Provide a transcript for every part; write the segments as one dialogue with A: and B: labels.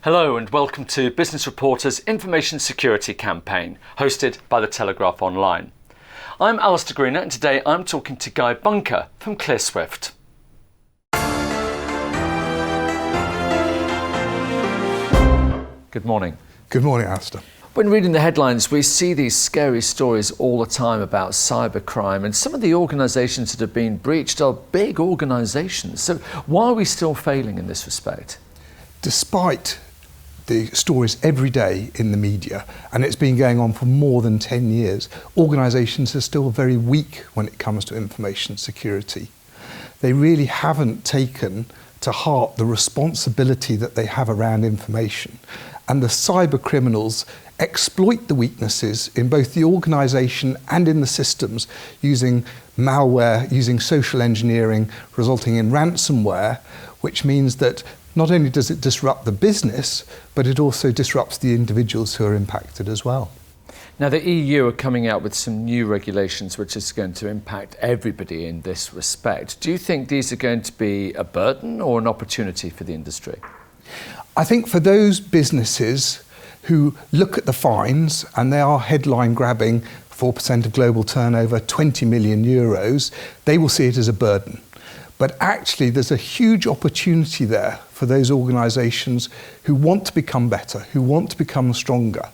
A: Hello and welcome to Business Reporter's Information Security Campaign, hosted by The Telegraph Online. I'm Alistair Greener and today I'm talking to Guy Bunker from ClearSwift. Good morning.
B: Good morning, Alistair.
A: When reading the headlines, we see these scary stories all the time about cybercrime, and some of the organisations that have been breached are big organisations. So why are we still failing in this respect?
B: Despite the stories every day in the media, and it's been going on for more than 10 years, organisations are still very weak when it comes to information security. They really haven't taken to heart the responsibility that they have around information. And the cyber criminals exploit the weaknesses in both the organisation and in the systems using malware, using social engineering, resulting in ransomware, which means that not only does it disrupt the business, but it also disrupts the individuals who are impacted as well.
A: Now, the EU are coming out with some new regulations which is going to impact everybody in this respect. Do you think these are going to be a burden or an opportunity for the industry?
B: I think for those businesses who look at the fines, and they are headline grabbing, 4% of global turnover, 20 million euros, they will see it as a burden. But actually there's a huge opportunity there for those organisations who want to become better, who want to become stronger.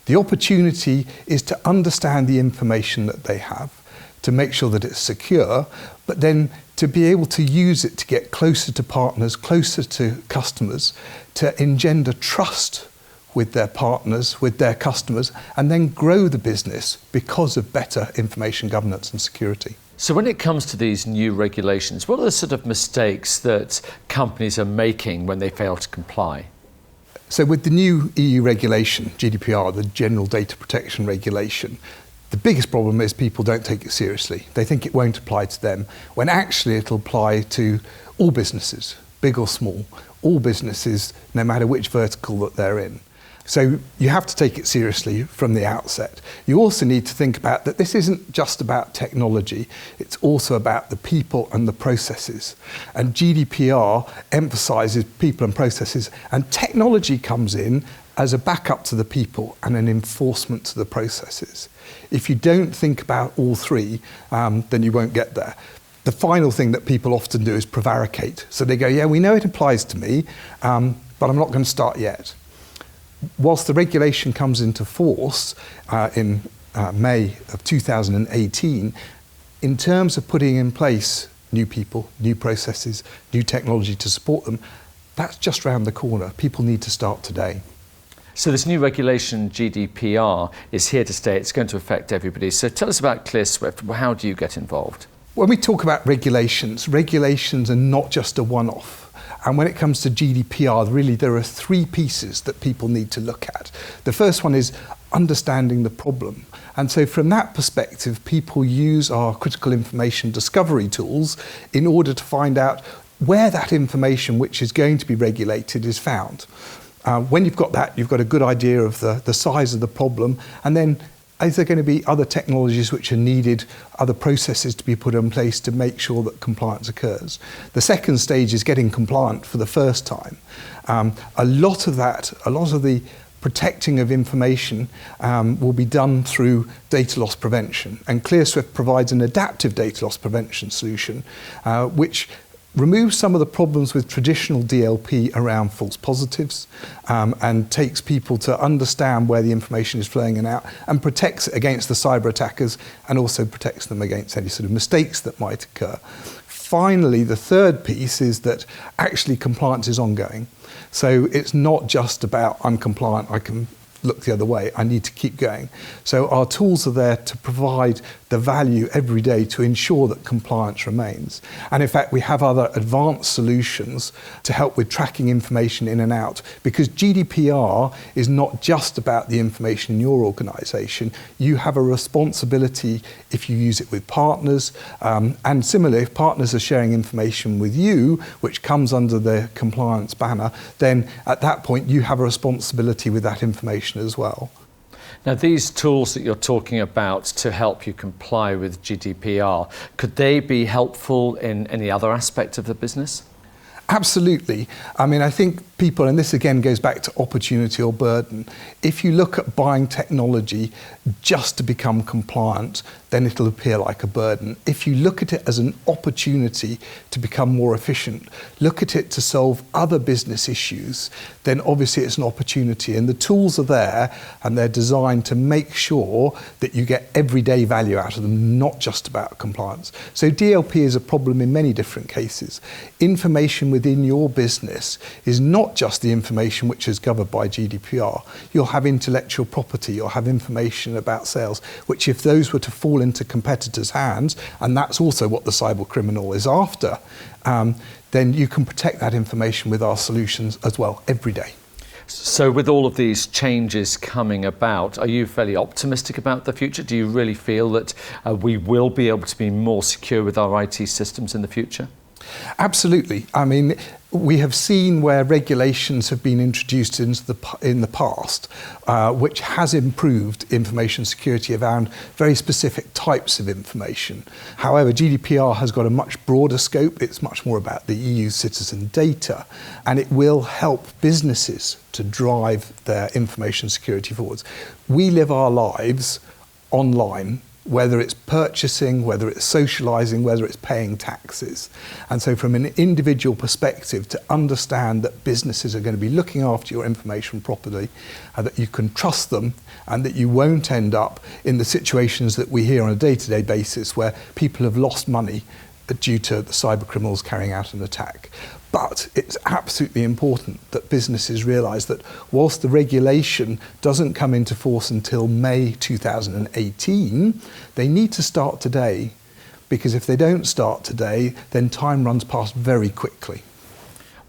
B: The opportunity is to understand the information that they have, to make sure that it's secure, but then to be able to use it to get closer to partners, closer to customers, to engender trust with their partners, with their customers, and then grow the business because of better information governance and security.
A: So when it comes to these new regulations, what are the sort of mistakes that companies are making when they fail to comply?
B: So with the new EU regulation, GDPR, the General Data Protection Regulation, the biggest problem is people don't take it seriously. They think it won't apply to them, when actually it'll apply to all businesses, big or small, all businesses, no matter which vertical that they're in. So you have to take it seriously from the outset. You also need to think about that this isn't just about technology, it's also about the people and the processes. And GDPR emphasises people and processes, and technology comes in as a backup to the people and an enforcement to the processes. If you don't think about all three, then you won't get there. The final thing that people often do is prevaricate. So they go, yeah, we know it applies to me, but I'm not going to start yet. Whilst the regulation comes into force in May of 2018, in terms of putting in place new people, new processes, new technology to support them, that's just round the corner. People need to start today.
A: So this new regulation, GDPR, is here to stay. It's going to affect everybody. So tell us about ClearSwift. How do you get involved?
B: When we talk about regulations, regulations are not just a one-off. And when it comes to GDPR, really there are three pieces that people need to look at. The first one is understanding the problem. And so from that perspective, people use our critical information discovery tools in order to find out where that information which is going to be regulated is found. When you've got that, you've got a good idea of the size of the problem, and then is there going to be other technologies which are needed, other processes to be put in place to make sure that compliance occurs? The second stage is getting compliant for the first time. A lot of the protecting of information will be done through data loss prevention. And ClearSwift provides an adaptive data loss prevention solution, which removes some of the problems with traditional DLP around false positives, and takes people to understand where the information is flowing in and out, and protects it against the cyber attackers, and also protects them against any sort of mistakes that might occur. Finally, the third piece is that actually compliance is ongoing. So it's not just about I'm compliant, I can look the other way, I need to keep going. So our tools are there to provide the value every day to ensure that compliance remains. And in fact, we have other advanced solutions to help with tracking information in and out, because GDPR is not just about the information in your organisation. You have a responsibility if you use it with partners, and similarly, if partners are sharing information with you, which comes under the compliance banner, then at that point you have a responsibility with that information as well.
A: Now, these tools that you're talking about to help you comply with GDPR, could they be helpful in any other aspect of the business?
B: Absolutely. I mean, I think people, and this again goes back to opportunity or burden, if you look at buying technology just to become compliant, then it'll appear like a burden. If you look at it as an opportunity to become more efficient, look at it to solve other business issues, then obviously it's an opportunity. And the tools are there, and they're designed to make sure that you get everyday value out of them, not just about compliance. So DLP is a problem in many different cases. Information within your business is not just the information which is covered by GDPR. You'll have intellectual property, you'll have information about sales, which if those were to fall into competitors' hands, and that's also what the cyber criminal is after, then you can protect that information with our solutions as well every day.
A: So with all of these changes coming about, are you fairly optimistic about the future? Do you really feel that we will be able to be more secure with our IT systems in the future?
B: Absolutely. I mean, we have seen where regulations have been introduced in the past, which has improved information security around very specific types of information. However, GDPR has got a much broader scope. It's much more about the EU citizen data, and it will help businesses to drive their information security forwards. We live our lives online, whether it's purchasing, whether it's socialising, whether it's paying taxes. And so from an individual perspective, to understand that businesses are going to be looking after your information properly, and that you can trust them, and that you won't end up in the situations that we hear on a day-to-day basis where people have lost money due to the cyber criminals carrying out an attack. But it's absolutely important that businesses realise that whilst the regulation doesn't come into force until May 2018, they need to start today, because if they don't start today, then time runs past very quickly.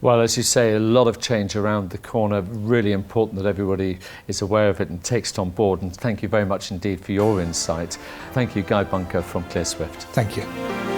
A: Well, as you say, a lot of change around the corner. Really important that everybody is aware of it and takes it on board. And thank you very much indeed for your insight. Thank you, Guy Bunker from ClearSwift.
B: Thank you.